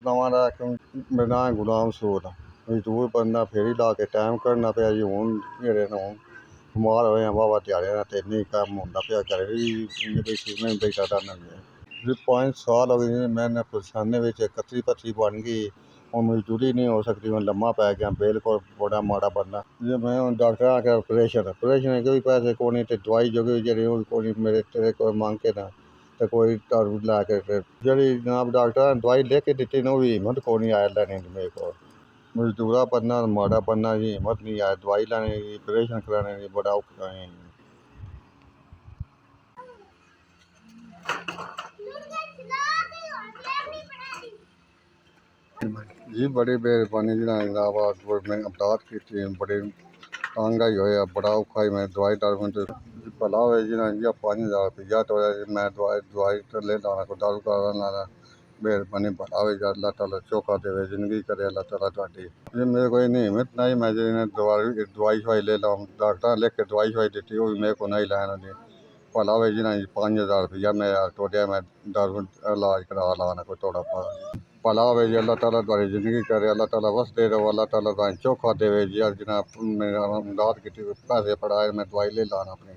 ਨਵਾਂ ਦਾ ਮੇਰਾ ਨਾਂ ਹੈ ਗੁਲਾਮ ਸੂਦ। ਮਜ਼ਦੂਰ ਬੰਦਾ ਫੇਰੀ ਲਾ ਕੇ ਟਾਈਮ ਕੱਢਣਾ ਪਿਆ ਜੀ। ਹੁਣ ਜਿਹੜੇ ਨੂੰ ਬਿਮਾਰ ਹੋਏ ਹਾਂ ਵਾਹਵਾ ਦਿਹਾੜਿਆਂ ਅਤੇ ਨਹੀਂ ਕੰਮ ਹੁੰਦਾ ਪਿਆ ਘਰੇ ਵੀ ਨਹੀਂ ਬੈਠਾ ਕਰਨਾ ਜੀ 5 ਸਾਲ ਹੋ ਗਏ ਜੀ। ਮੈਂ ਪਰੇਸ਼ਾਨੀ ਵਿੱਚ ਕੱਤਰੀ ਪੱਥਰੀ ਬਣ ਗਈ। ਹੁਣ ਮਜ਼ਦੂਰੀ ਨਹੀਂ ਹੋ ਸਕਦੀ। ਹੁਣ ਲੰਮਾ ਪੈ ਗਿਆ ਬਿਲਕੁਲ ਬੜਾ ਮਾੜਾ ਬੰਦਾ ਜੇ ਮੈਂ ਹੁਣ ਡਾਕਟਰ ਆ ਕੇ ਆਪਰੇਸ਼ਨ ਕੋਈ ਪੈਸੇ ਕੋਈ ਨਹੀਂ ਅਤੇ ਦਵਾਈ ਜੋਗੇ ਜਿਹੜੇ ਉਹ ਕੋਈ ਮੇਰੇ ਤੇਰੇ ਕੋਲ ਮੰਗ ਕੇ ਨਾ ਅਤੇ ਕੋਈ ਦਾਰੂ ਲੈ ਕੇ ਜਿਹੜੀ ਜਨਾਬ ਡਾਕਟਰਾਂ ਨੇ ਦਵਾਈ ਲਿਖ ਕੇ ਦਿੱਤੀ ਨਾ ਉਹ ਵੀ ਹਿੰਮਤ ਕੋਈ ਨਹੀਂ ਆਇਆ ਲੈਣੇ ਦੀ ਮੇਰੇ ਕੋਲ। ਮਜ਼ਦੂਰਾ ਬਣਨਾ ਮਾੜਾ ਬਣਨਾ ਜੀ ਹਿੰਮਤ ਨਹੀਂ ਆਇਆ ਦਵਾਈ ਲੈਣੇ ਦੀ ਆਪਰੇਸ਼ਨ ਕਰਾਉਣੇ ਦੀ ਬੜਾ ਔਖਾ ਹੈ ਜੀ। ਬੜੀ ਮਿਹਰਬਾਨੀ ਜਿਹਨਾਂ ਜਨਾਬ ਮੈਂ ਅਮਦਾਦ ਕੀਤੀ ਬੜੇ ਤੰਗ ਹੀ ਹੋਇਆ ਬੜਾ ਔਖਾ ਹੀ ਮੈਂ ਦਵਾਈ ਦਾਰੂ ਭਲਾ ਹੋਵੇ ਜਿਹਨਾਂ ਜੀ 5000 ਰੁਪਈਆ ਤੋਇਆ ਜੀ। ਮੈਂ ਦਵਾਈ ਥੱਲੇ ਲਾਉਣਾ ਕੋਈ ਦਾਰੂ ਕਾਰਨ ਲਾਣਾ ਮਿਹਰਬਾਨੀ ਭਲਾ ਹੋਵੇ ਜਾਂ ਅੱਲਾਹ ਤਾਲਾ ਚੋਖਾ ਦੇਵੇ ਜ਼ਿੰਦਗੀ ਕਰੇ ਅੱਲਾਹ ਤਾਲਾ ਤੁਹਾਡੀ ਜੇ ਮੇਰੇ ਕੋਲ ਇੰਨੀ ਹਿੰਮਤ ਨਹੀਂ ਮੈਂ ਜੇ ਦਵਾਈ ਸ਼ਵਾਈ ਲੈ ਲਵਾਂ ਡਾਕਟਰਾਂ ਲਿਖ ਕੇ ਦਵਾਈ ਸ਼ਵਾਈ ਦਿੱਤੀ ਉਹ ਵੀ ਮੇਰੇ ਕੋਲ ਨਹੀਂ ਲੈਣ ਦੀ ਭਲਾ ਹੋਵੇ ਜਿਹਨਾਂ 5000 ਰੁਪਈਆ ਮੈਂ ਤੋੜਿਆ ਮੈਂ ਦਾਰੂ ਇਲਾਜ ਕਰਾ ਲਾਣਾ ਕੋਈ ਥੋੜ੍ਹਾ ਭਲਾ ਹੋਵੇ ਜੀ। ਅੱਲਾਹ ਤਾਲਾ ਤੁਹਾਡੀ ਜ਼ਿੰਦਗੀ ਕਰੇ ਅੱਲਾਹ ਤਾਲਾ ਵਸਦੇ ਰਹੋ ਅੱਲਾਹ ਤਾਲਾ ਤੁਹਾਨੂੰ ਚੋਖਾ ਦੇਵੇ ਜੀ। ਜਨਾਬ ਮੇਰਾ ਅਮਦਾਦ ਕੀਤੀ ਪੈਸੇ ਫੜਾਏ ਮੈਂ ਦਵਾਈ ਲੈ ਲਾਉਣਾ ਆਪਣੀ।